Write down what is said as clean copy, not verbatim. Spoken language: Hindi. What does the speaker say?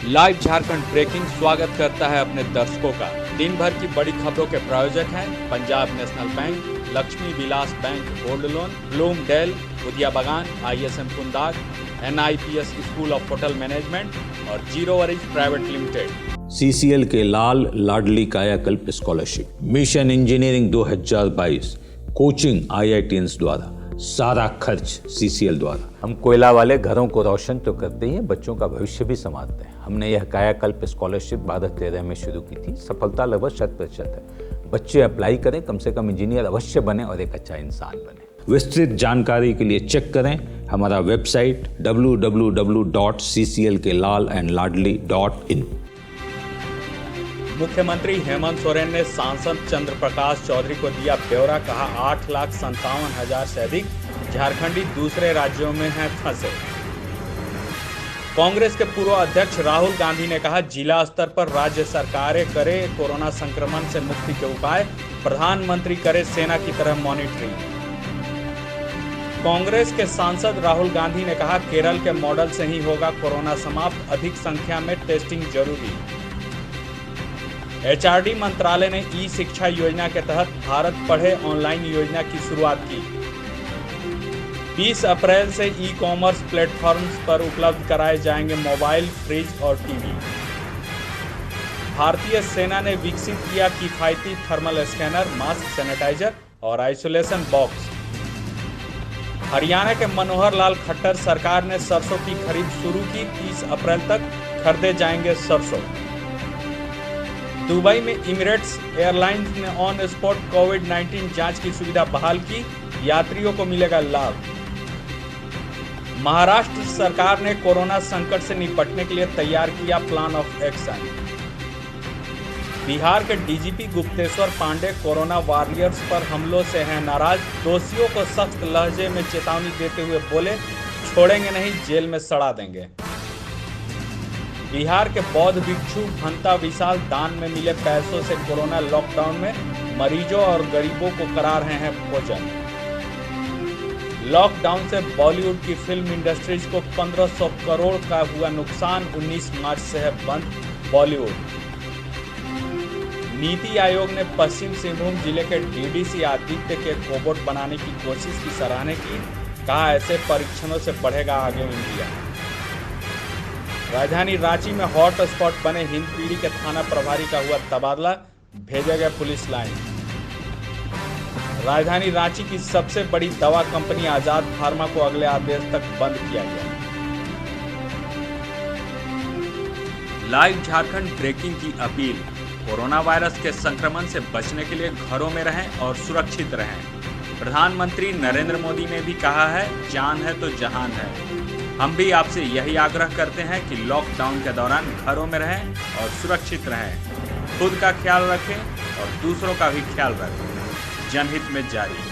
लाइव झारखंड ब्रेकिंग स्वागत करता है अपने दर्शकों का। दिन भर की बड़ी खबरों के प्रायोजक हैं Punjab national bank, Lakshmi Vilas bank gold loan, Bloomdale, उदिया बगान, ISM कुंदाग, NIPS school of hotel management और zero worries private limited. CCL के लाल लाडली कायाकल्प scholarship, mission engineering 2022, coaching IITians द्वारा, सारा खर्च CCL द्वारा। हम कोयला वाले घरों को रोशन तो करते ही हैं, बच्चों का भविष्य भी संवारते हैं। हमने यह कायाकल्प स्कॉलरशिप 2013 में शुरू की थी। सफलता लगभग 100% है। बच्चे अप्लाई करें, कम से कम इंजीनियर अवश्य बने और एक अच्छा इंसान बने। विस्तृत जानकारी के लिए चेक करें हमारा वेबसाइट www.cclkellalandladli.in। मुख्यमंत्री हेमंत सोरेन ने सांसद चंद्र प्रकाश चौधरी को दिया ब्यौरा। कहा 8,57,000 से अधिक झारखंडी दूसरे राज्यों में हैं फंसे। कांग्रेस के पूर्व अध्यक्ष राहुल गांधी ने कहा जिला स्तर पर राज्य सरकारें करे कोरोना संक्रमण से मुक्ति के उपाय, प्रधानमंत्री करे सेना की तरह मॉनिटरिंग। कांग्रेस के सांसद राहुल गांधी ने कहा केरल के मॉडल से ही होगा कोरोना समाप्त, अधिक संख्या में टेस्टिंग जरूरी। HRD मंत्रालय ने ई शिक्षा योजना के तहत भारत पढ़े ऑनलाइन योजना की शुरुआत की। 20 अप्रैल से ई-कॉमर्स प्लेटफॉर्म्स पर उपलब्ध कराए जाएंगे मोबाइल, फ्रिज और टीवी। भारतीय सेना ने विकसित किया किफायती थर्मल स्कैनर, मास्क, सैनिटाइजर और आइसोलेशन बॉक्स। हरियाणा के मनोहर लाल खट्टर सरकार ने सरसों की खरीद शुरू की। 30 अप्रैल तक खरीदे जाएंगे सरसों। दुबई में इमिरेट्स एयरलाइंस ने ऑन स्पॉट कोविड-19 जांच की सुविधा बहाल की, यात्रियों को मिलेगा लाभ। महाराष्ट्र सरकार ने कोरोना संकट से निपटने के लिए तैयार किया प्लान ऑफ एक्शन। बिहार के DGP Gupteshwar Pandey corona warriors पर हमलों से हैं नाराज। दोषियों को सख्त लहजे में चेतावनी देते हुए बोले छोड़ेंगे नहीं, जेल में सड़ा देंगे। बिहार के बौद्ध भिक्षु भंता विशाल दान में मिले पैसों से कोरोना लॉकडाउन में मरीजों और गरीबों को करा रहे हैं भोजन। लॉकडाउन से बॉलीवुड की फिल्म इंडस्ट्रीज को 1500 करोड़ का हुआ नुकसान। 19 मार्च से है बंद बॉलीवुड। नीति आयोग ने पश्चिम सिंहभूम जिले के DDC आदित्य के रोबोट बनाने की कोशिश की सराहना की। कहा ऐसे परीक्षणों से बढ़ेगा आगे इंडिया। राजधानी रांची में हॉट स्पॉट बने हिंदपीढ़ी के थाना प्रभारी का हुआ तबादला, भेजा गया पुलिस लाइन। राजधानी रांची की सबसे बड़ी दवा कंपनी आजाद फार्मा को अगले आदेश तक बंद किया गया। लाइव झारखंड ब्रेकिंग की अपील। कोरोना वायरस के संक्रमण से बचने के लिए घरों में रहें और सुरक्षित रहें। प्रधानमंत्री नरेंद्र मोदी ने भी कहा है जान है तो जहान है। हम भी आपसे यही आग्रह करते हैं कि लॉकडाउन के दौरान घरों में रहें और सुरक्षित रहें। खुद का ख्याल रखें और दूसरों का भी ख्याल रखें। जनहित में जारी।